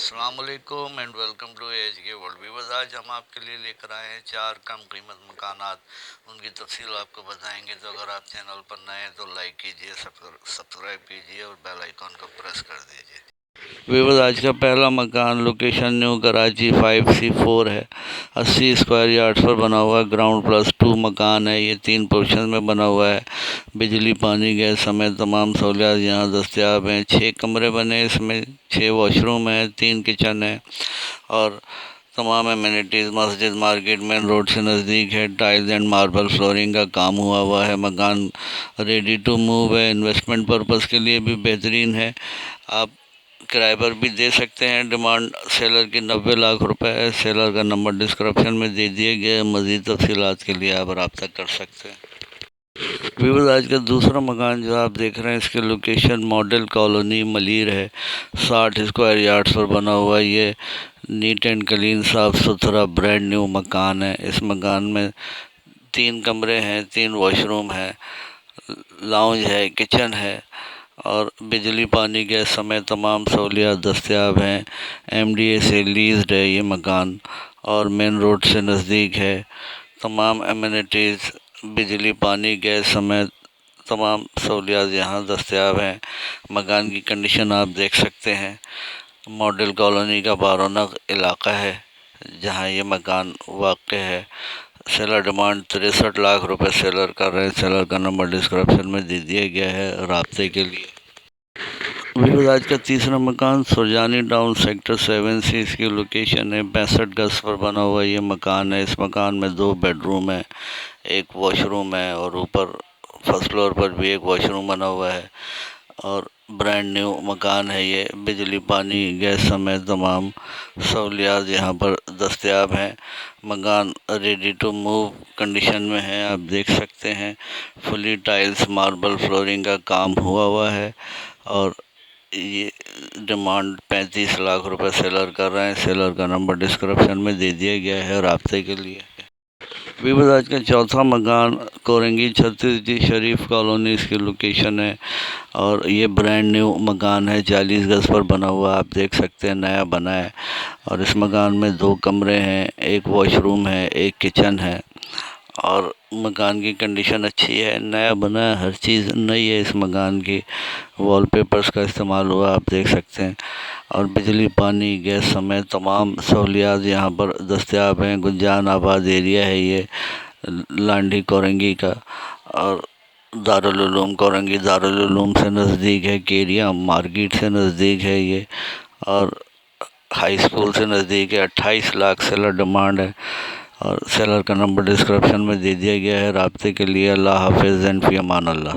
अस्सलाम वालेकुम and welcome to as के वर्ल्ड व्यूअर्स। आज हम आपके लिए लेकर आए हैं 4 कम कीमत मकानात। उनकी तफसील आपको बताएंगे। तो अगर आप चैनल पर नए हैं तो लाइक कीजिए, सब्सक्राइब कीजिए और बेल आइकॉन को प्रेस कर दीजिए। व्यूअर्स, आज का पहला मकान लोकेशन न्यू कराची 5C4 है। 80 स्क्वायर यार्ड्स पर बना हुआ है। ग्राउंड प्लस 2 मकान है। ये 3 पोर्शन में बना हुआ है। बिजली, पानी, गैस समेत तमाम सहूलियात यहाँ दस्तियाब हैं। 6 कमरे बने, इसमें 6 वॉशरूम हैं, 3 किचन है और तमाम एमिनिटीज़ मस्जिद, मार्केट, मेन रोड से नज़दीक है। टाइल्स एंड मार्बल फ्लोरिंग का काम हुआ है। मकान रेडी टू मूव है। इन्वेस्टमेंट पर्पज़ के लिए भी बेहतरीन है। आप किराए पर भी दे सकते हैं। डिमांड सेलर की 90 लाख रुपए है। सेलर का नंबर डिस्क्रिप्शन में दे दिए गए। मज़ीद तफसीलात के लिए आप रब्ता कर सकते हैं। व्यूअर्स, आज का दूसरा मकान जो आप देख रहे हैं, इसकी लोकेशन मॉडल कॉलोनी मलीर है। 60 स्क्वायर यार्ड्स पर बना हुआ है। ये नीट एंड क्लीन, साफ़ सुथरा, ब्रांड न्यू मकान है। इस मकान में 3 कमरे हैं, 3 वॉशरूम है, लाउंज है, किचन है और बिजली, पानी, गैस समेत तमाम सहूलियात दस्तियाब हैं। MDA से लीज़ड है ये मकान और मेन रोड से नज़दीक है। तमाम एमिनिटीज़ बिजली, पानी, गैस समेत तमाम सहूलियात यहाँ दस्तियाब हैं। मकान की कंडीशन आप देख सकते हैं। मॉडल कॉलोनी का बारोनक इलाका है जहाँ ये मकान वाक़ है। सेलर डिमांड 63 लाख रुपए सेलर कर रहे हैं। सेलर का नंबर डिस्क्रिप्शन में दे दिया गया है राब्ते के लिए। व्यूअर्स, आज का तीसरा मकान सुरजानी टाउन सेक्टर 7C, इसकी लोकेशन है। 65 गज पर बना हुआ ये मकान है। इस मकान में 2 बेडरूम है, 1 वॉशरूम है और ऊपर फर्स्ट फ्लोर पर भी 1 वॉशरूम बना हुआ है और ब्रांड न्यू मकान है ये। बिजली, पानी, गैस समेत तमाम सहूलियात यहाँ पर दस्तियाब हैं। मकान रेडी टू मूव कंडीशन में है, आप देख सकते हैं। फुली टाइल्स, मार्बल फ्लोरिंग का काम हुआ है और ये डिमांड 35 लाख रुपए सेलर कर रहे हैं। सेलर का नंबर डिस्क्रिप्शन में दे दिया गया है राब्ते के लिए। व्यूअर्स, आज का चौथा मकान कोरंगी 36 जी शरीफ कॉलोनी इसकी लोकेशन है और ये ब्रांड न्यू मकान है। 40 गज पर बना हुआ, आप देख सकते हैं, नया बना है और इस मकान में 2 कमरे हैं, 1 वॉशरूम है, 1 किचन है और मकान की कंडीशन अच्छी है। नया बना है, हर चीज़ नई है इस मकान की। वॉलपेपर्स का इस्तेमाल हुआ, आप देख सकते हैं और बिजली, पानी, गैस समेत तमाम सहूलियात यहाँ पर दस्तियाब हैं। गुंजान आबाद एरिया है ये लांडी कोरंगी का और दारुल उलूम कोरंगी दारुल उलूम से नज़दीक है। केरिया मार्केट से नज़दीक है ये और हाई स्कूल से नज़दीक है। 28 लाख सेलर डिमांड है और सेलर का नंबर डिस्क्रिप्शन में दे दिया गया है राब्ते के लिए। अल्लाह हाफिज़ एंड फ़ी अमान अल्लाह।